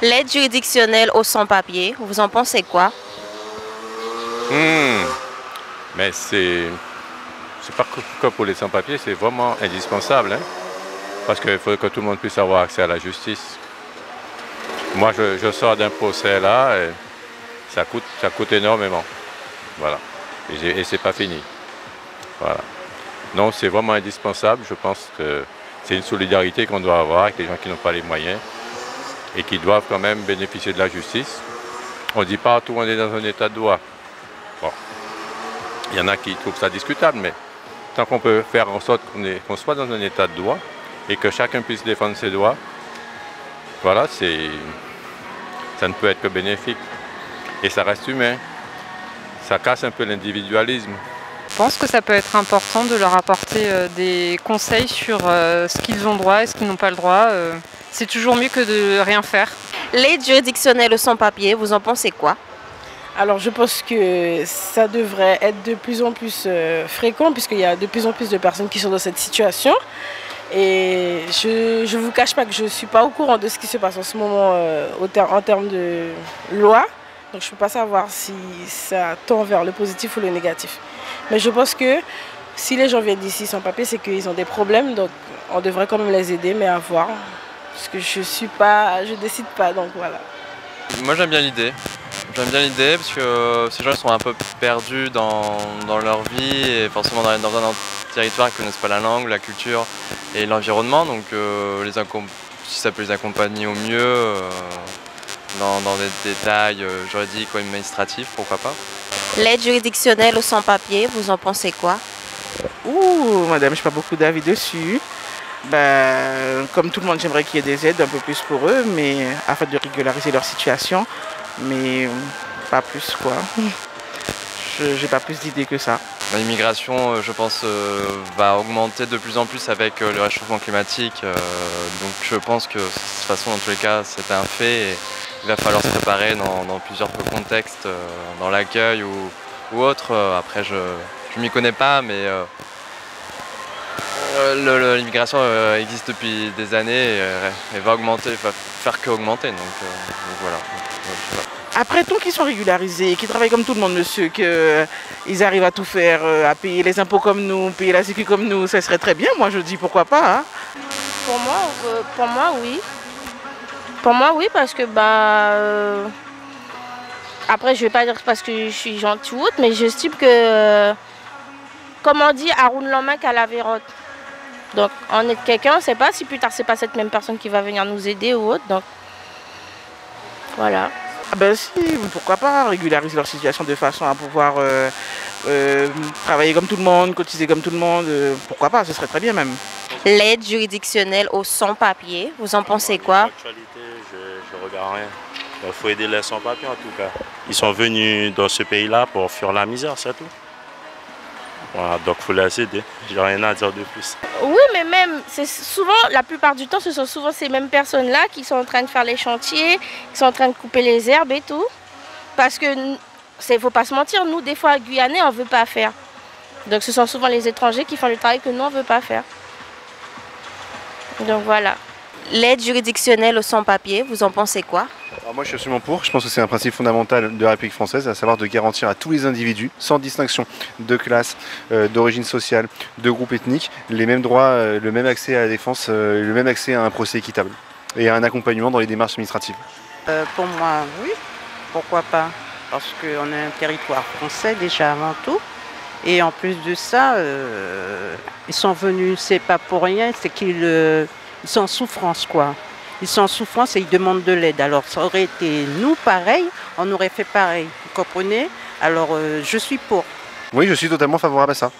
L'aide juridictionnelle aux sans-papiers, vous en pensez quoi? Mais c'est pas que pour les sans-papiers, c'est vraiment indispensable, hein, parce qu'il faut que tout le monde puisse avoir accès à la justice. Moi, je sors d'un procès là, et ça coûte énormément. Voilà. Et c'est pas fini. Voilà. Non, c'est vraiment indispensable. Je pense que c'est une solidarité qu'on doit avoir avec les gens qui n'ont pas les moyens et qui doivent quand même bénéficier de la justice. On ne dit pas tout le monde est dans un état de droit. Bon. Il y en a qui trouvent ça discutable, mais tant qu'on peut faire en sorte qu'on soit dans un état de droit et que chacun puisse défendre ses droits, voilà, ça ne peut être que bénéfique. Et ça reste humain. Ça casse un peu l'individualisme. Je pense que ça peut être important de leur apporter des conseils sur ce qu'ils ont droit et ce qu'ils n'ont pas le droit. C'est toujours mieux que de rien faire. L'aide juridictionnelle aux sans-papiers, vous en pensez quoi? Alors je pense que ça devrait être de plus en plus fréquent puisqu'il y a de plus en plus de personnes qui sont dans cette situation. Et je ne vous cache pas que je ne suis pas au courant de ce qui se passe en ce moment en termes de loi. Donc je ne peux pas savoir si ça tend vers le positif ou le négatif. Mais je pense que si les gens viennent d'ici sans papier, c'est qu'ils ont des problèmes. Donc on devrait quand même les aider, mais à voir. Parce que je décide pas, donc voilà. Moi j'aime bien l'idée. J'aime bien l'idée parce que ces gens sont un peu perdus dans leur vie et forcément dans un territoire qui ne connaissent pas la langue, la culture et l'environnement. Donc si ça peut les accompagner au mieux dans des détails juridiques ou administratifs, pourquoi pas. L'aide juridictionnelle aux sans-papiers, vous en pensez quoi? Ouh, madame, je n'ai pas beaucoup d'avis dessus. Comme tout le monde, j'aimerais qu'il y ait des aides un peu plus pour eux, mais afin de régulariser leur situation, mais pas plus quoi. J'ai pas plus d'idées que ça. L'immigration, je pense, va augmenter de plus en plus avec le réchauffement climatique. Donc je pense que de toute façon, dans tous les cas, c'est un fait. Et il va falloir se préparer dans plusieurs contextes, dans l'accueil ou autre. Après, je ne m'y connais pas, mais l'immigration existe depuis des années et va augmenter, va faire qu'augmenter. Donc voilà. Après, tant qu'ils sont régularisés, qu'ils travaillent comme tout le monde, monsieur, qu'ils arrivent à tout faire, à payer les impôts comme nous, payer la sécu comme nous, ça serait très bien. Moi, je dis pourquoi pas. Hein. Pour moi, oui. Pour moi, oui, parce que après, je vais pas dire parce que je suis gentille ou autre, mais j'estime que, comme on dit, Haroun Lama qu'à la vérote. Donc, on aide quelqu'un, on ne sait pas si plus tard, c'est pas cette même personne qui va venir nous aider ou autre. Donc, voilà. Ah ben si, pourquoi pas régulariser leur situation de façon à pouvoir travailler comme tout le monde, cotiser comme tout le monde, pourquoi pas, ce serait très bien même. L'aide juridictionnelle aux sans-papiers, vous en pensez quoi? L'actualité, je regarde rien. Il faut aider les sans-papiers en tout cas. Ils sont venus dans ce pays-là pour fuir la misère, c'est tout. Voilà, donc il faut les aider. J'ai rien à dire de plus. Oui, mais même, c'est souvent, la plupart du temps, ce sont souvent ces mêmes personnes-là qui sont en train de faire les chantiers, qui sont en train de couper les herbes et tout. Parce que, il ne faut pas se mentir, nous, des fois, Guyanais, on ne veut pas faire. Donc ce sont souvent les étrangers qui font le travail que nous, on ne veut pas faire. Donc voilà. L'aide juridictionnelle aux sans-papiers, vous en pensez quoi? Alors moi je suis absolument pour, je pense que c'est un principe fondamental de la République française, à savoir de garantir à tous les individus, sans distinction de classe, d'origine sociale, de groupe ethnique, les mêmes droits, le même accès à la défense, le même accès à un procès équitable et à un accompagnement dans les démarches administratives. Pour moi, oui, pourquoi pas? Parce qu'on est un territoire français déjà avant tout. Et en plus de ça, ils sont venus, c'est pas pour rien, c'est qu'ils sont en souffrance quoi. Ils sont en souffrance et ils demandent de l'aide. Alors ça aurait été nous pareil, on aurait fait pareil, vous comprenez? Alors je suis pour. Oui, je suis totalement favorable à ça.